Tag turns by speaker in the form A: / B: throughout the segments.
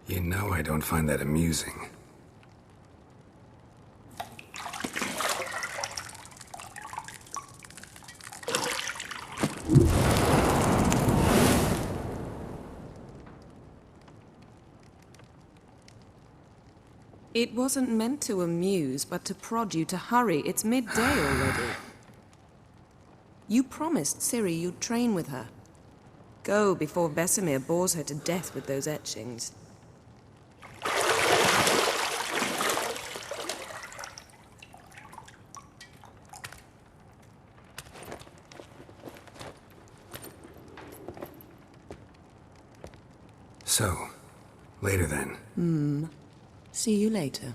A: You know I don't find that amusing.
B: It wasn't meant to amuse, but to prod you to hurry. It's midday already. You promised Ciri you'd train with her. Go before Vesemir bores her to death with those etchings.
A: So, later then.
B: See you later.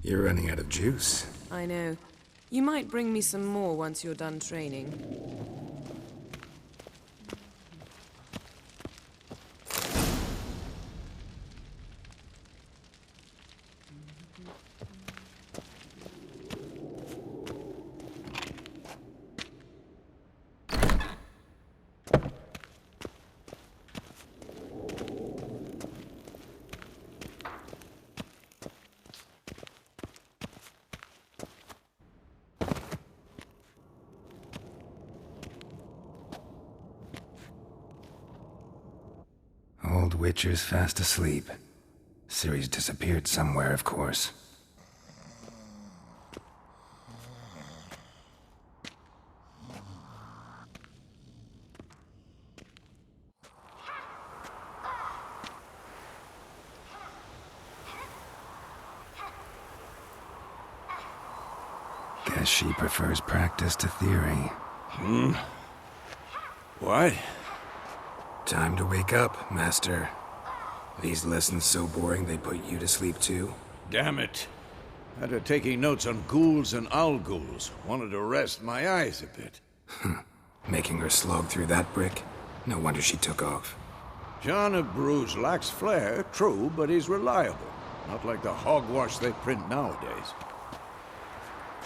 A: You're running out of juice.
B: I know. You might bring me some more once you're done training.
A: Old Witcher's fast asleep. Ciri's disappeared somewhere, of course. Guess she prefers practice to theory.
C: What?
A: Time to wake up, Master. These lessons so boring they put you to sleep too?
C: Damn it. After taking notes on ghouls and owl-ghouls, wanted to rest my eyes a bit.
A: Making her slog through that brick? No wonder she took off.
C: John of Bruges lacks flair, true, but he's reliable. Not like the hogwash they print nowadays.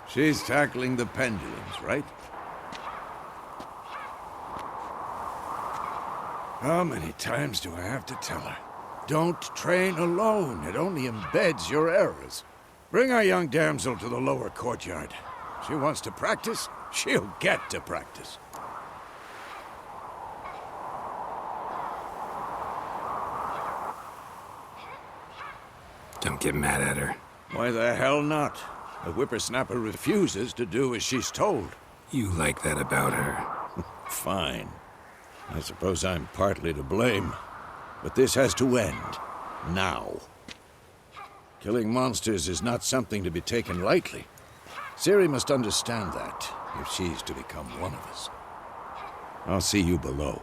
C: She's tackling the pendulums, right? How many times do I have to tell her? Don't train alone. It only embeds your errors. Bring our young damsel to the lower courtyard. She wants to practice, she'll get to practice.
A: Don't get mad at her.
C: Why the hell not? The whippersnapper refuses to do as she's told.
A: You like that about her.
C: Fine. I suppose I'm partly to blame. But this has to end. Now. Killing monsters is not something to be taken lightly. Ciri must understand that, if she's to become one of us. I'll see you below.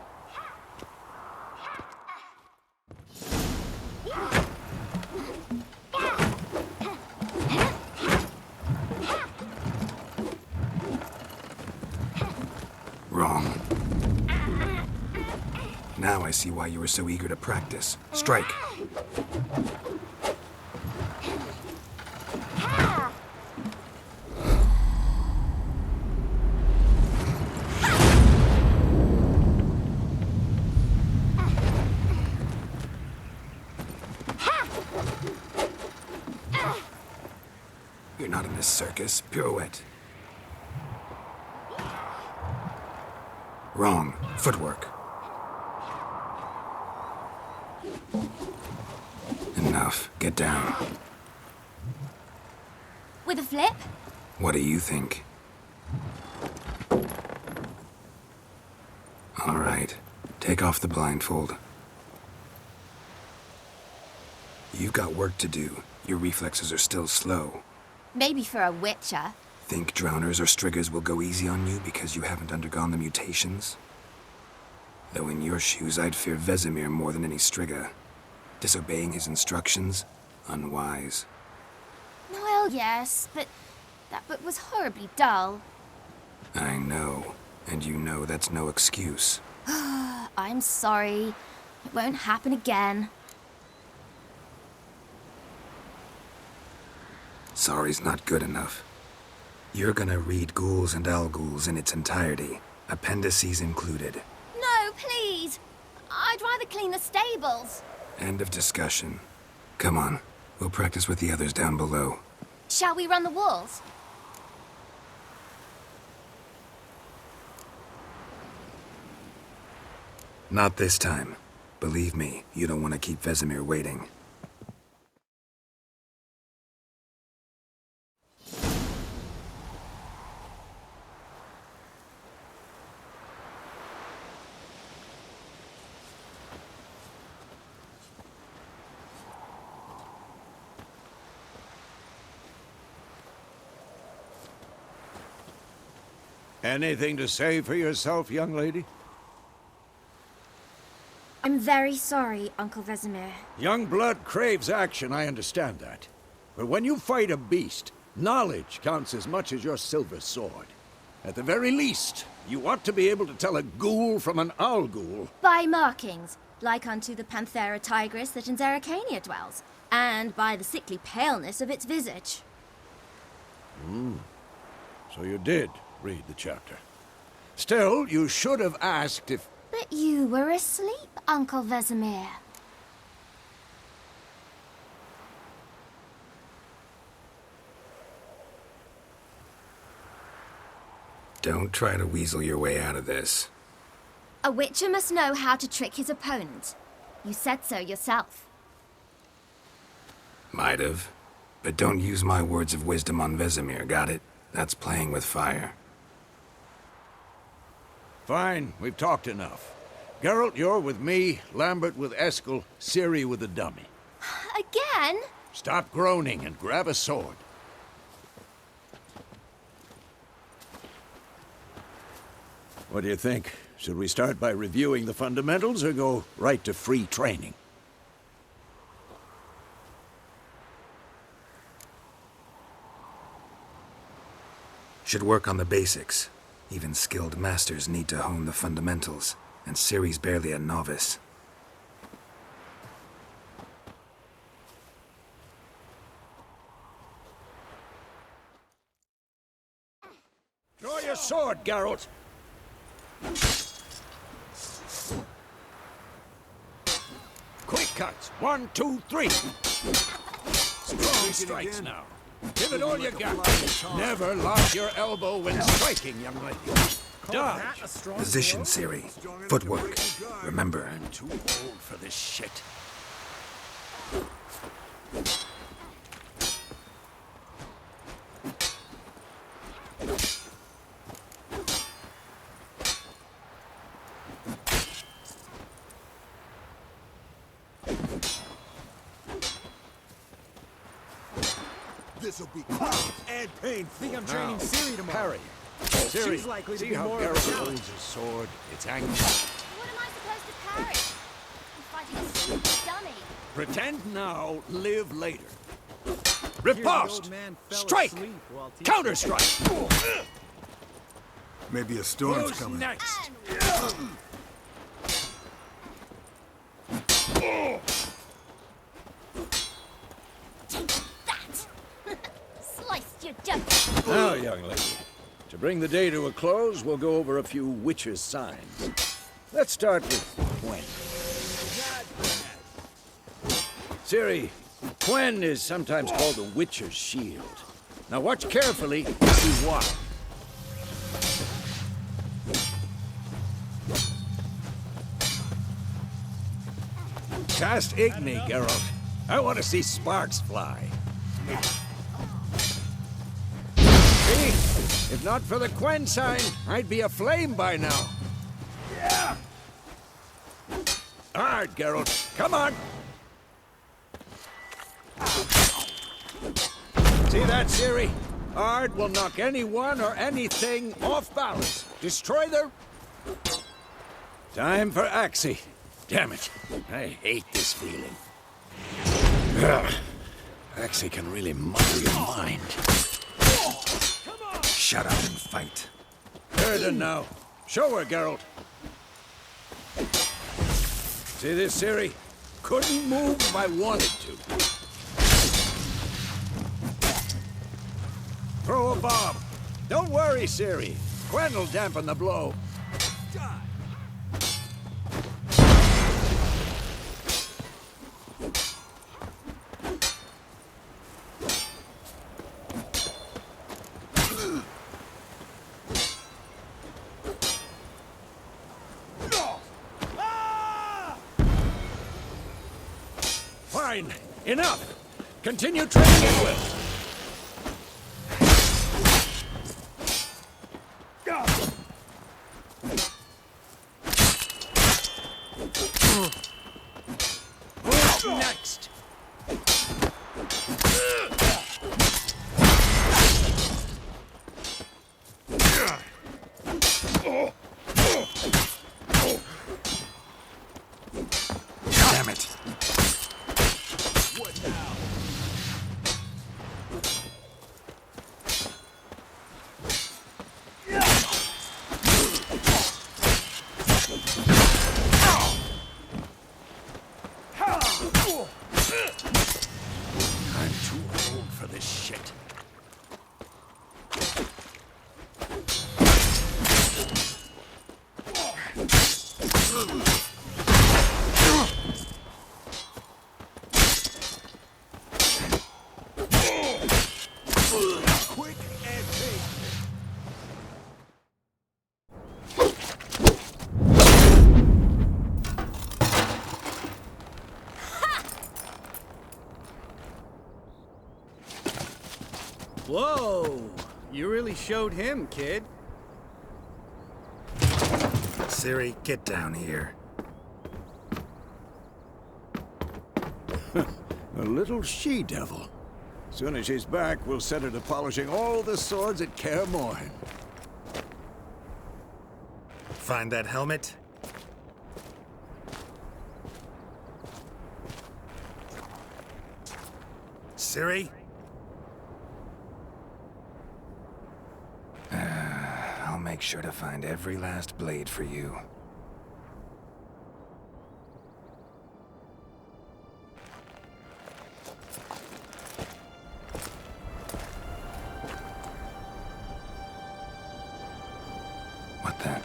A: Wrong. Now I see why you were so eager to practice. Strike. You're not in a circus. Pirouette. Wrong. Footwork. Enough. Get down.
D: With a flip?
A: What do you think? All right. Take off the blindfold. You've got work to do. Your reflexes are still slow.
D: Maybe for a witcher.
A: Think drowners or striggers will go easy on you because you haven't undergone the mutations? Though in your shoes, I'd fear Vesemir more than any strigger. Disobeying his instructions? Unwise.
D: Well, yes, but that book was horribly dull.
A: I know. And you know that's no excuse.
D: I'm sorry. It won't happen again.
A: Sorry's not good enough. You're gonna read Ghouls and Al-Ghouls in its entirety, appendices included.
D: No, please! I'd rather clean the stables.
A: End of discussion. Come on, we'll practice with the others down below.
D: Shall we run the walls?
A: Not this time. Believe me, you don't want to keep Vesemir waiting.
C: Anything to say for yourself, young lady?
D: I'm very sorry, Uncle Vesemir.
C: Young blood craves action, I understand that. But when you fight a beast, knowledge counts as much as your silver sword. At the very least, you ought to be able to tell a ghoul from an Al-Ghul.
D: By markings, like unto the Panthera tigris that in Zerrikania dwells, and by the sickly paleness of its visage.
C: So you did read the chapter. Still, you should have asked if...
D: But you were asleep, Uncle Vesemir.
A: Don't try to weasel your way out of this.
D: A witcher must know how to trick his opponent. You said so yourself.
A: Might have. But don't use my words of wisdom on Vesemir, got it? That's playing with fire.
C: Fine, we've talked enough. Geralt, you're with me, Lambert with Eskel, Ciri with the dummy.
D: Again?
C: Stop groaning and grab a sword. What do you think? Should we start by reviewing the fundamentals or go right to free training?
A: Should work on the basics. Even skilled masters need to hone the fundamentals, and Ciri's barely a novice.
C: Draw your sword, Geralt! Quick cuts! 1, 2, 3! Strong strikes now. Give it all you got. Never lock your elbow when striking, young lady. Dodge.
A: Position, Ciri. Footwork. Remember.
C: I'm too old for this shit.
E: This'll be quick and painful.
F: Think I'm training Ciri tomorrow.
C: Parry. Ciri,
F: She's likely to
C: see
F: be
C: how
F: more of a
C: Geralt
F: challenge.
C: holds his sword? It's angry.
D: What am I supposed to parry? I'm fighting a stupid dummy.
C: Pretend now, live later.
F: Hear the
C: Riposte!
F: old man fell
C: Strike!
F: asleep while teaching.
C: Counter-strike!
E: Maybe a storm's
C: Who's
E: coming.
C: next?
D: Take that! Sliced your junk.
C: Now, young lady, to bring the day to a close, we'll go over a few witches' signs. Let's start with Quen. Ciri, Quen is sometimes called the Witcher's Shield. Now watch carefully and see why. Cast Igni, Geralt. I want to see sparks fly. See? If not for the Quen sign, I'd be aflame by now. Yeah. Hard, Geralt. Come on. See that, Ciri? Ard will knock anyone or anything off balance. Destroy their... Time for Axii. Damn it. I hate this feeling. Ugh. Axii can really muddle your mind.
A: Shut up and fight.
C: Heard now. Show her, Geralt. See this, Ciri? Couldn't move if I wanted to. Throw a bomb. Don't worry, Ciri. Quen will dampen the blow. Fine. Enough. Continue training at will. Who's next?
A: Damn it.
C: I'm too old for this shit.
E: Quick and painful.
F: Whoa! You really showed him, kid.
A: Ciri, get down here.
C: A little she-devil. Soon as she's back, we'll set her to polishing all the swords at Kaer Morhen.
A: Find that helmet? Ciri? I'll make sure to find every last blade for you. What the?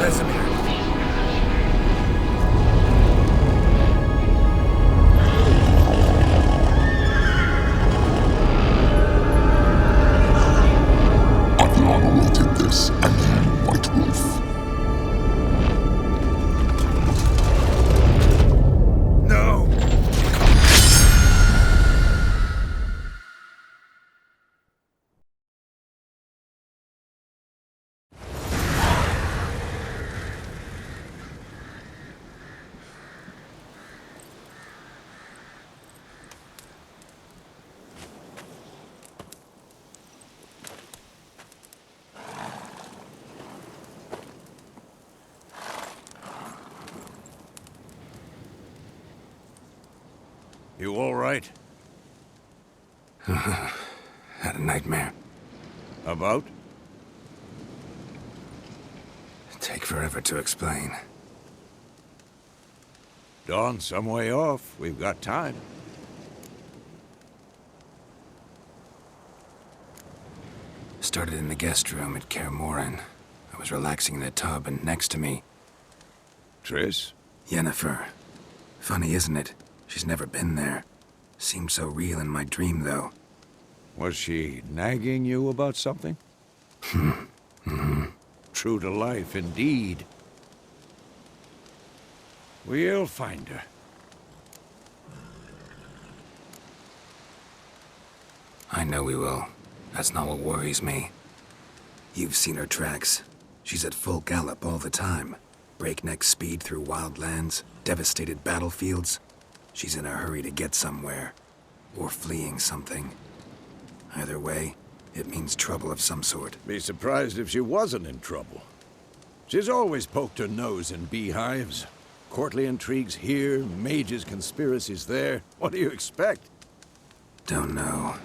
A: Vesemir.
G: I've long awaited this, and you, White Wolf.
A: No!
C: You all right?
A: Had a nightmare.
C: About?
A: Take forever to explain.
C: Dawn's some way off. We've got time.
A: started in the guest room at Kaer Morhen. I was relaxing in a tub, and next to me,
C: Triss?
A: Yennefer. Funny, isn't it? She's never been there. Seemed so real in my dream, though.
C: Was she nagging you about something? True to life, indeed. We'll find her.
A: I know we will. That's not what worries me. You've seen her tracks. She's at full gallop all the time. Breakneck speed through wild lands, devastated battlefields. She's in a hurry to get somewhere. Or fleeing something. Either way, it means trouble of some sort.
C: Be surprised if she wasn't in trouble. She's always poked her nose in beehives. Courtly intrigues here, mages' conspiracies there. What do you expect?
A: Don't know.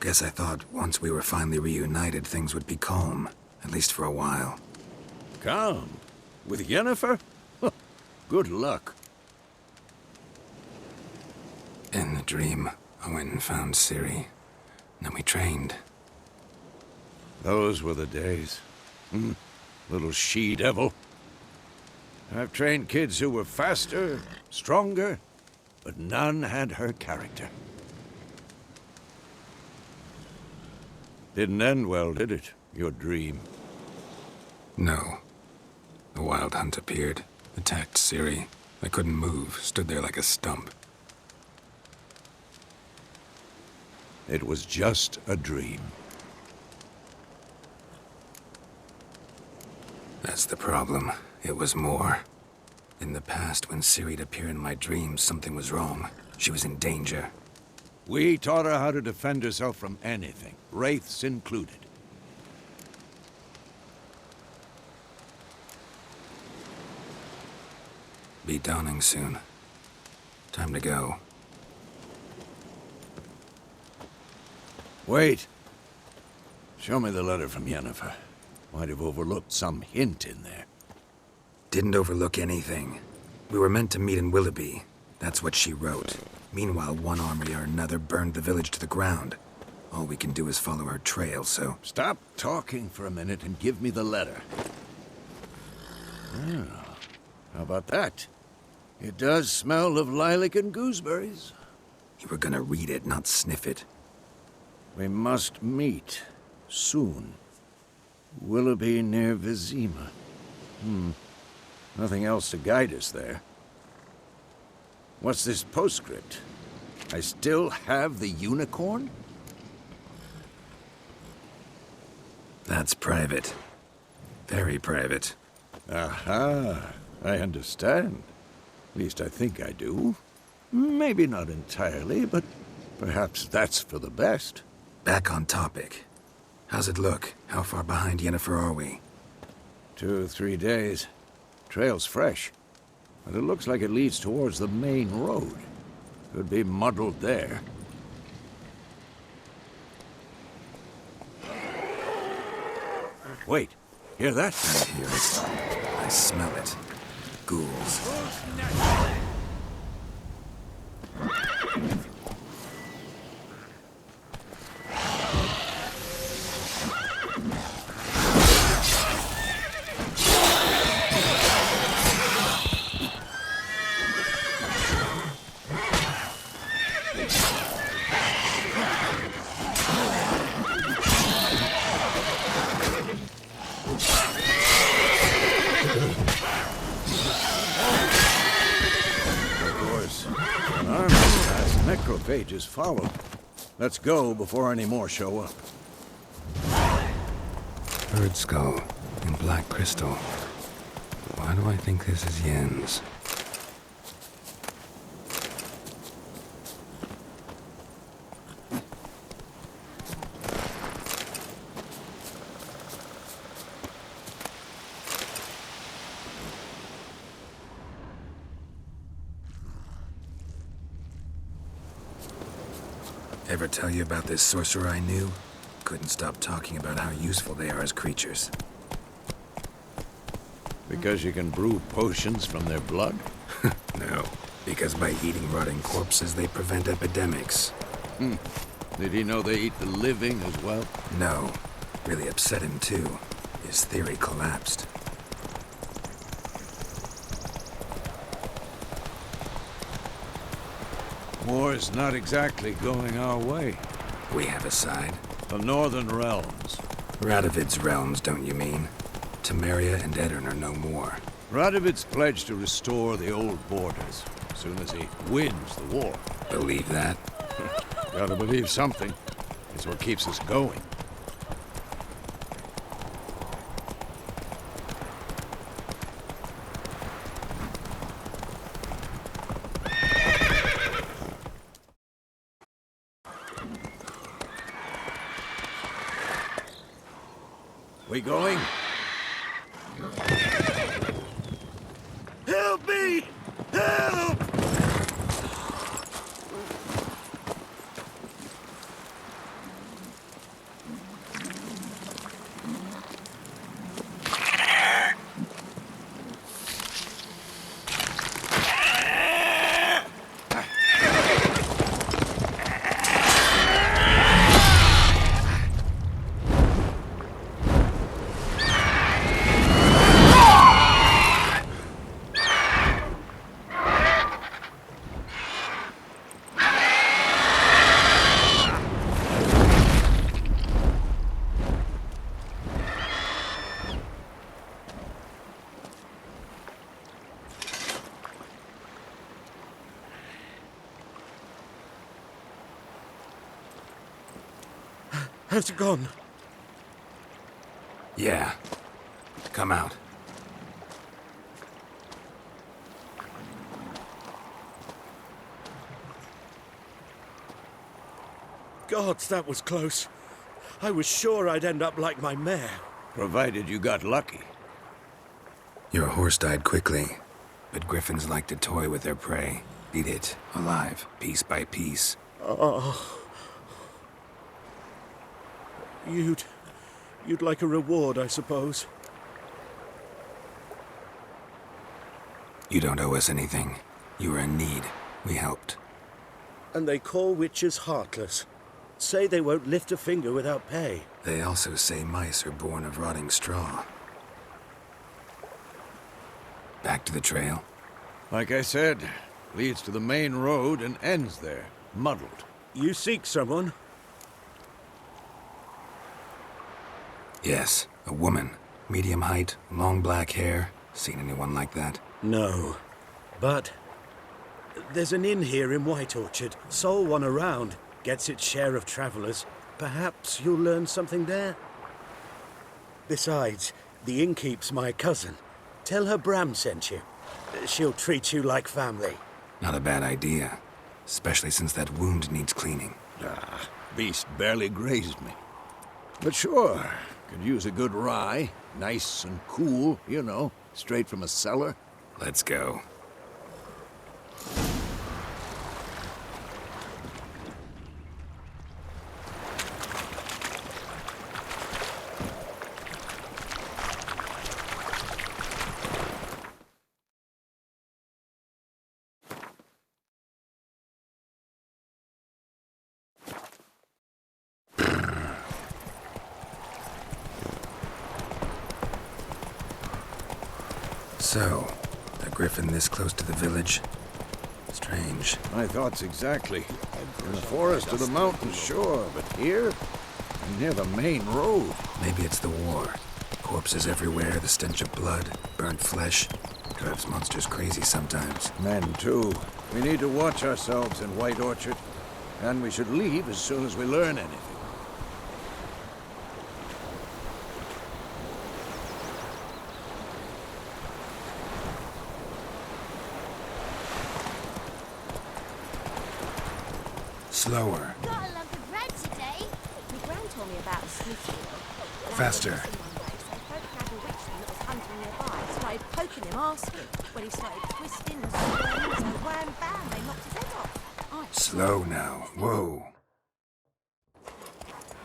A: Guess I thought once we were finally reunited, things would be calm. At least for a while.
C: Calm? With Yennefer? Good luck.
A: In the dream, I went and found Ciri. Then we trained.
C: Those were the days. Little she-devil. I've trained kids who were faster, stronger, but none had her character. Didn't end well, did it? Your dream?
A: No. The Wild Hunt appeared, attacked Ciri. I couldn't move, stood there like a stump.
C: It was just a dream.
A: That's the problem. It was more. In the past, when Ciri'd appear in my dreams, something was wrong. She was in danger.
C: We taught her how to defend herself from anything, wraiths included.
A: Be dawning soon. Time to go.
C: Wait. Show me the letter from Yennefer. Might have overlooked some hint in there.
A: Didn't overlook anything. We were meant to meet in Willoughby. That's what she wrote. Meanwhile, one army or another burned the village to the ground. All we can do is follow her trail, so...
C: Stop talking for a minute and give me the letter. Ah, how about that? It does smell of lilac and gooseberries.
A: You were gonna read it, not sniff it.
C: We must meet. Soon. Willoughby near Vizima. Nothing else to guide us there. What's this postscript? I still have the unicorn?
A: That's private. Very private.
C: Aha, I understand. At least I think I do. Maybe not entirely, but perhaps that's for the best.
A: Back on topic. How's it look? How far behind Yennefer are we?
C: 2 or 3 days. Trail's fresh, but it looks like it leads towards the main road. Could be muddled there. Wait, hear that?
A: I hear it. I smell it. Ghouls.
C: Necrophages follow. Let's go before any more show up.
A: Bird skull and black crystal. Why do I think this is Yen's? Ever tell you about this sorcerer I knew? Couldn't stop talking about how useful they are as creatures.
C: Because you can brew potions from their blood?
A: No, because by eating rotting corpses, they prevent epidemics.
C: Did he know they eat the living as well?
A: No, Really upset him, too. His theory collapsed.
C: War's not exactly going our way.
A: We have a side.
C: The Northern Realms.
A: Radovid's realms, don't you mean? Temeria and Edirn are no more.
C: Radovid's pledged to restore the old borders as soon as he wins the war.
A: Believe that?
C: Gotta believe something. It's what keeps us going. We going?
E: Help me! Help! How's it gone?
A: Yeah. Come out.
E: Gods, that was close. I was sure I'd end up like my mare.
C: Provided you got lucky.
A: Your horse died quickly, but griffins like to toy with their prey. Eat it, alive, piece by piece.
E: Oh. You'd like a reward, I suppose.
A: You don't owe us anything. You were in need. We helped.
E: And they call witches heartless. Say they won't lift a finger without pay.
A: They also say mice are born of rotting straw. Back to the trail?
C: Like I said, leads to the main road and ends there, muddled.
E: You seek someone?
A: Yes, a woman. Medium height, long black hair. Seen anyone like that?
E: No. But there's an inn here in White Orchard. Sole one around. Gets its share of travelers. Perhaps you'll learn something there? Besides, the innkeep's my cousin. Tell her Bram sent you. She'll treat you like family.
A: Not a bad idea. Especially since that wound needs cleaning.
C: Ah, beast barely grazed me. But sure, could use a good rye. Nice and cool, you know, straight from a cellar.
A: Let's go. So, a griffin this close to the village? Strange.
C: My thoughts exactly. In the forest or the mountains, sure, but here? Near the main road.
A: Maybe it's the war. Corpses everywhere, the stench of blood, burnt flesh. Drives monsters crazy sometimes.
C: Men, too. We need to watch ourselves in White Orchard. And we should leave as soon as we learn anything.
A: Slower.
D: Got a lump of bread today.
H: My gran told me about a smithy.
A: Faster.
H: Started poking him, asking. When he started twisting and swirling, so wham bam, they knocked his head off.
A: Slow now. Whoa.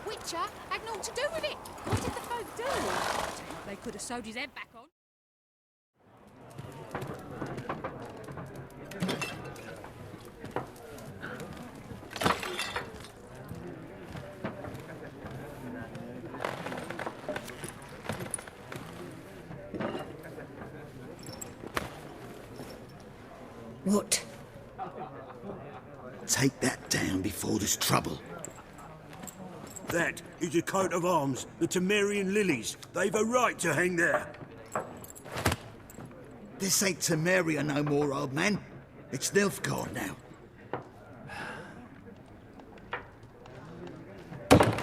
I: Witcher had naught to do with it. What did the folk do? They could have sewed his head back on.
J: What?
K: Take that down before there's trouble.
E: That is a coat of arms, the Temerian lilies. They've a right to hang there.
K: This ain't Temeria no more, old man. It's Nilfgaard now.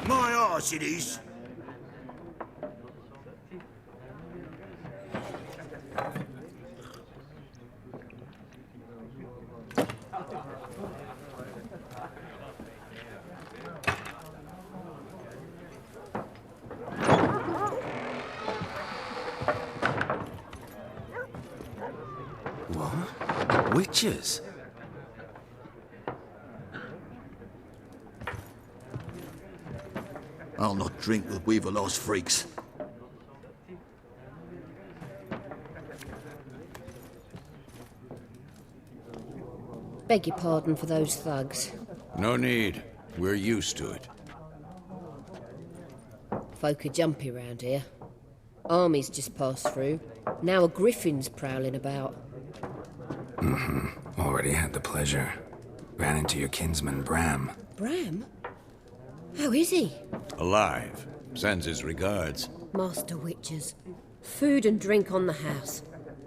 E: My arse it is.
A: What? Witches?
K: I'll not drink with Weaverlost freaks.
J: Beg your pardon for those thugs.
C: No need. We're used to it.
J: Folk are jumpy round here. Armies just passed through. Now a griffin's prowling about.
A: Already had the pleasure. Ran into your kinsman, Bram.
J: Bram? How is he?
C: Alive. Sends his regards.
J: Master Witches. Food and drink on the house.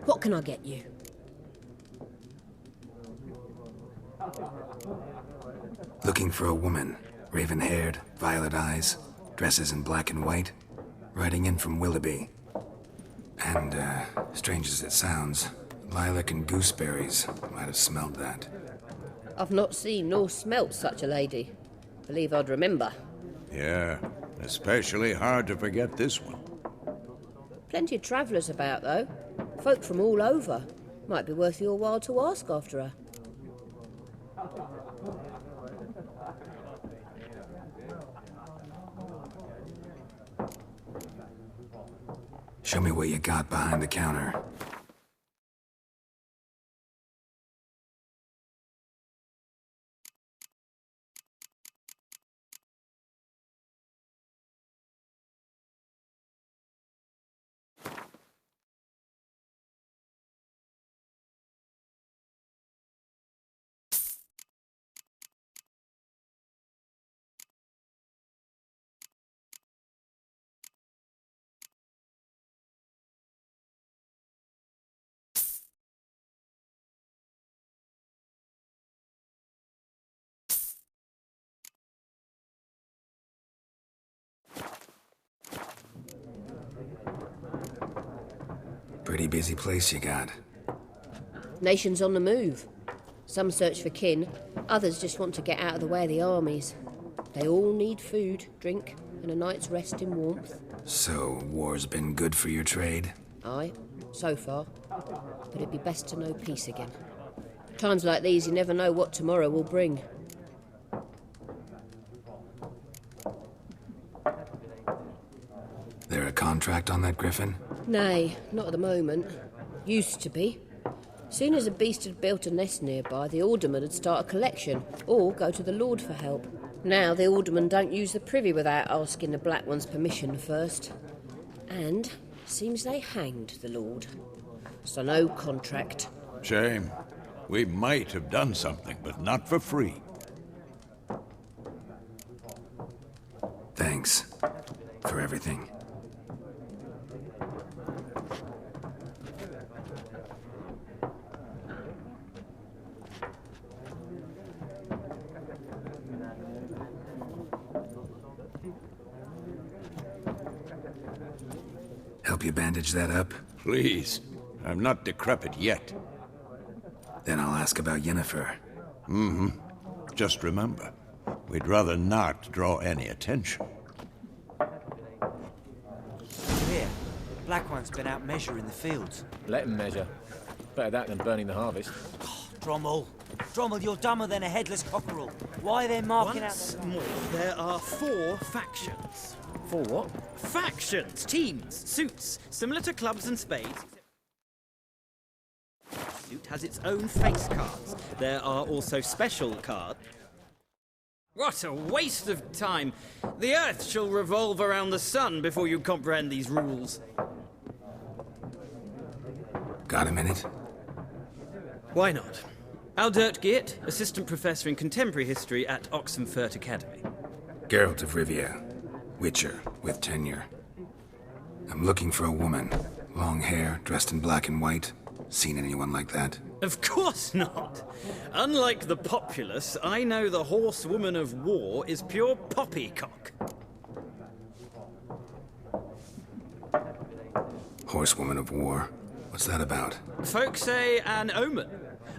J: What can I get you?
A: Looking for a woman. Raven-haired, violet eyes, dresses in black and white. Riding in from Willoughby. And, strange as it sounds, lilac and gooseberries might have smelled that.
J: I've not seen nor smelt such a lady. Believe I'd remember.
C: Yeah, especially hard to forget this one.
J: Plenty of travellers about, though. Folk from all over. Might be worth your while to ask after her.
A: Show me what you got behind the counter. Pretty busy place you got.
J: Nations on the move. Some search for kin, others just want to get out of the way of the armies. They all need food, drink, and a night's rest in warmth.
A: So, war's been good for your trade?
J: Aye, so far. But it'd be best to know peace again. Times like these, you never know what tomorrow will bring.
A: There a contract on that griffin?
J: Nay, not at the moment. Used to be. Soon as a beast had built a nest nearby, the alderman would start a collection, or go to the Lord for help. Now the aldermen don't use the privy without asking the Black One's permission first. And seems they hanged the Lord. So no contract.
C: Shame. We might have done something, but not for free.
A: Thanks. For everything. Help you bandage that up?
C: Please. I'm not decrepit yet.
A: Then I'll ask about Yennefer.
C: Just remember, we'd rather not draw any attention.
L: Here, Black One's been out measuring the fields.
M: Let him measure. Better that than burning the harvest.
L: Drommel. Drommel, you're dumber than a headless cockerel. Why are they marking
F: Once
L: out...
F: more, there are 4 factions.
M: 4 what?
F: Factions, teams, suits, similar to clubs and spades. Suit has its own face cards. There are also special cards. What a waste of time! The Earth shall revolve around the sun before you comprehend these rules.
A: Got a minute?
F: Why not? Aldert Geert, Assistant Professor in Contemporary History at Oxenfurt Academy.
A: Geralt of Rivia, Witcher with tenure. I'm looking for a woman. Long hair, dressed in black and white. Seen anyone like that?
F: Of course not! Unlike the populace, I know the horsewoman of war is pure poppycock.
A: Horsewoman of war? What's that about?
F: Folk say an omen.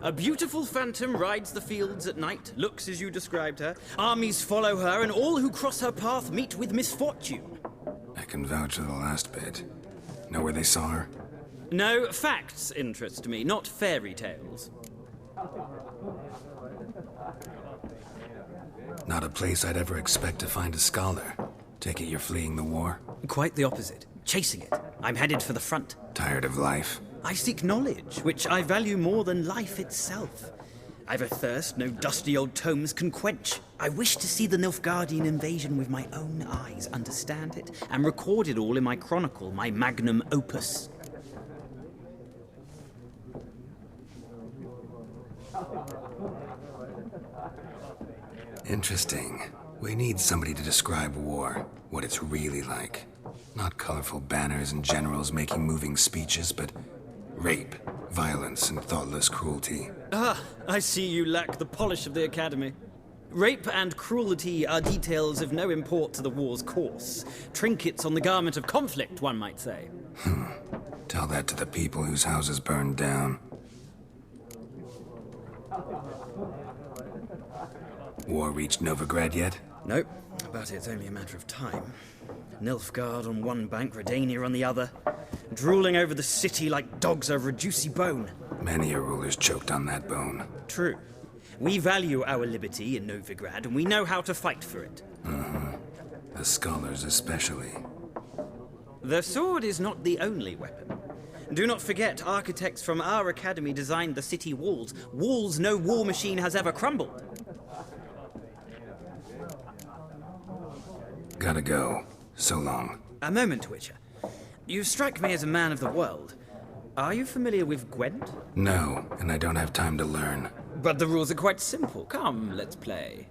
F: A beautiful phantom rides the fields at night, looks as you described her. Armies follow her, and all who cross her path meet with misfortune.
A: I can vouch for the last bit. Know where they saw her?
F: No, facts interest me, not fairy tales.
A: Not a place I'd ever expect to find a scholar. Take it you're fleeing the war?
F: Quite the opposite. Chasing it. I'm headed for the front.
A: Tired of life?
F: I seek knowledge, which I value more than life itself. I've a thirst no dusty old tomes can quench. I wish to see the Nilfgaardian invasion with my own eyes, understand it, and record it all in my chronicle, my magnum opus.
A: Interesting. We need somebody to describe war, what it's really like. Not colorful banners and generals making moving speeches, but rape, violence, and thoughtless cruelty.
F: Ah, I see you lack the polish of the Academy. Rape and cruelty are details of no import to the war's course. Trinkets on the garment of conflict, one might say.
A: Tell that to the people whose houses burned down. War reached Novigrad yet?
F: Nope, but it's only a matter of time. Nilfgaard on one bank, Redania on the other, drooling over the city like dogs over a juicy bone.
A: Many a ruler's choked on that bone.
F: True. We value our liberty in Novigrad, and we know how to fight for it.
A: The scholars especially.
F: The sword is not the only weapon. Do not forget, architects from our academy designed the city walls. Walls no war machine has ever crumbled.
A: Gotta go. So long.
F: A moment, Witcher. You strike me as a man of the world. Are you familiar with Gwent?
A: No, and I don't have time to learn.
F: But the rules are quite simple. Come, let's play.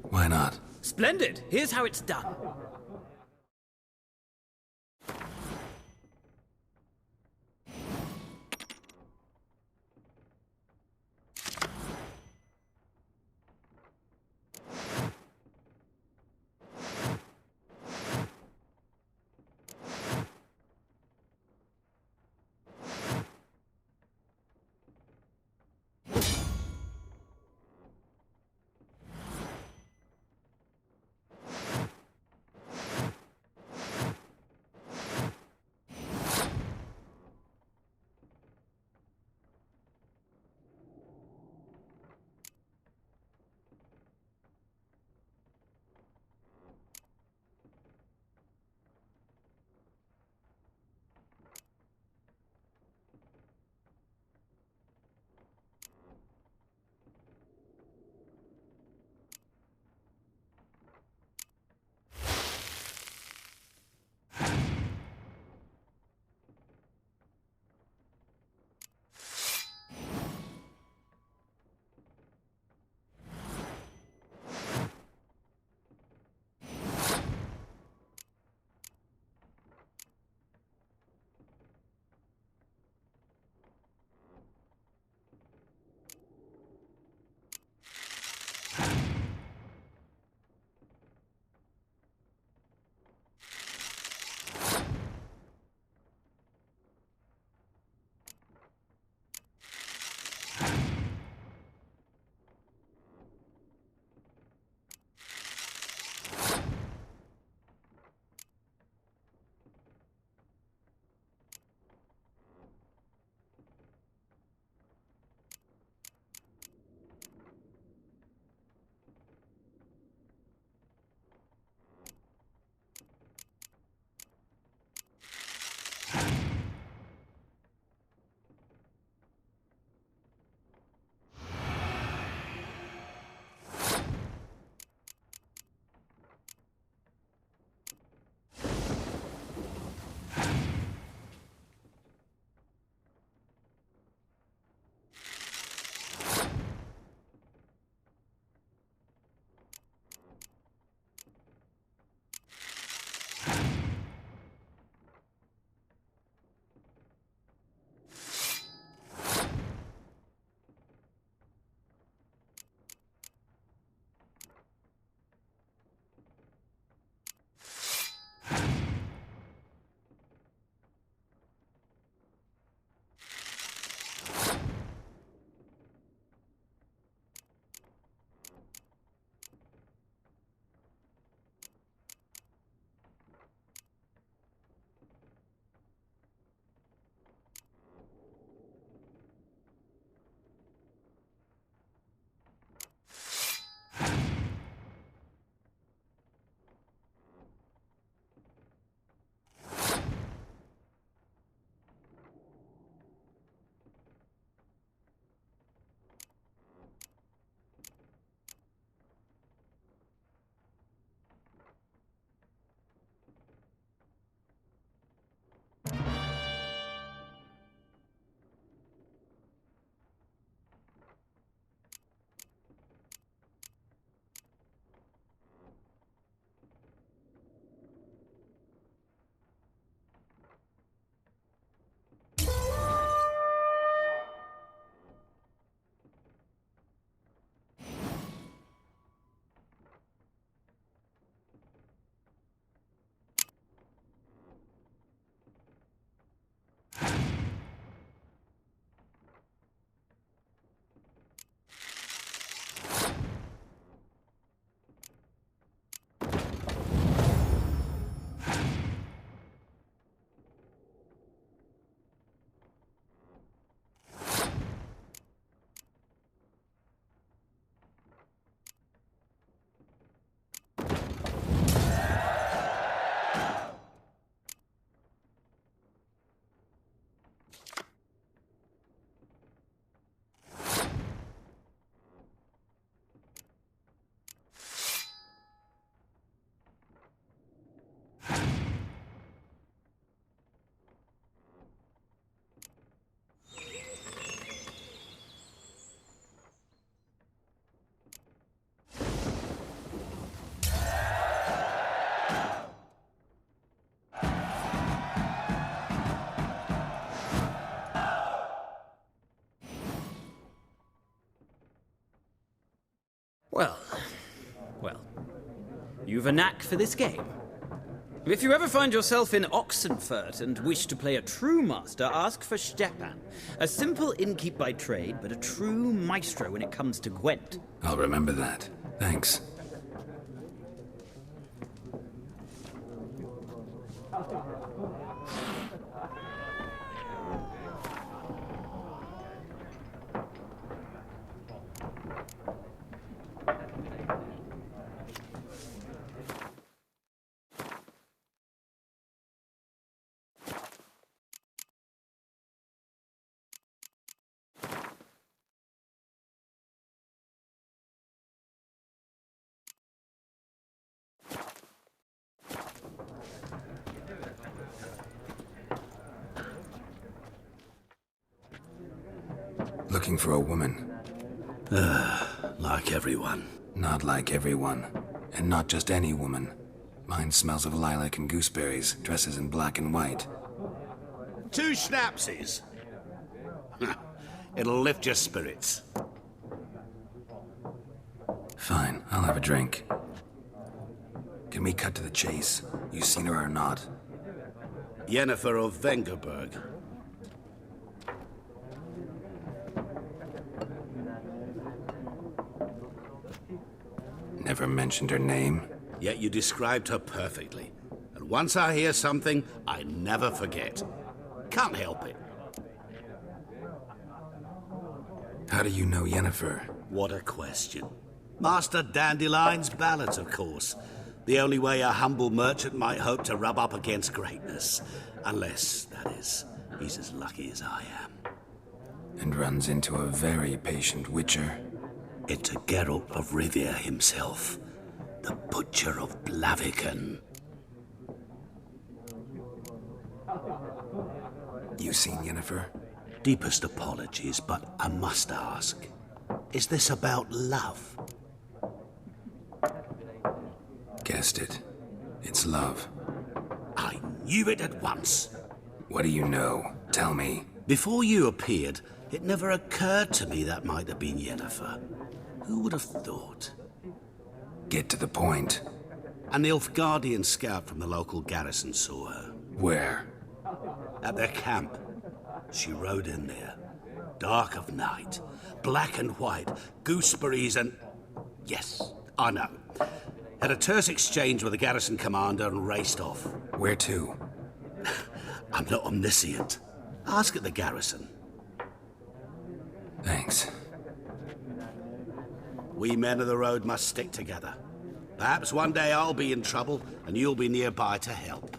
A: Why not?
F: Splendid! Here's how it's done. You've a knack for this game. If you ever find yourself in Oxenfurt and wish to play a true master, ask for Stepan. A simple innkeep by trade, but a true maestro when it comes to Gwent.
A: I'll remember that. Thanks. Looking for a woman.
E: Like everyone.
A: Not like everyone. And not just any woman. Mine smells of lilac and gooseberries, dresses in black and white.
N: 2 schnapsies. It'll lift your spirits.
A: Fine, I'll have a drink. Can we cut to the chase? You seen her or not?
N: Yennefer of Vengerberg.
A: Never mentioned her name.
N: Yet you described her perfectly. And once I hear something, I never forget. Can't help it.
A: How do you know Yennefer?
N: What a question. Master Dandelion's ballads, of course. The only way a humble merchant might hope to rub up against greatness. Unless, that is, he's as lucky as I am.
A: And runs into a very patient witcher.
N: Into Geralt of Rivia himself. The Butcher of Blaviken.
A: You seen Yennefer?
N: Deepest apologies, but I must ask. Is this about love?
A: Guessed it. It's love.
N: I knew it at once.
A: What do you know? Tell me.
N: Before you appeared, it never occurred to me that might have been Yennefer. Who would have thought?
A: Get to the point.
N: A Nilfgaardian scout from the local garrison saw her.
A: Where?
N: At their camp. She rode in there. Dark of night. Black and white. Gooseberries and... Yes, I know. Had a terse exchange with the garrison commander and raced off.
A: Where to?
N: I'm not omniscient. Ask at the garrison.
A: Thanks.
N: We men of the road must stick together. Perhaps one day I'll be in trouble and you'll be nearby to help.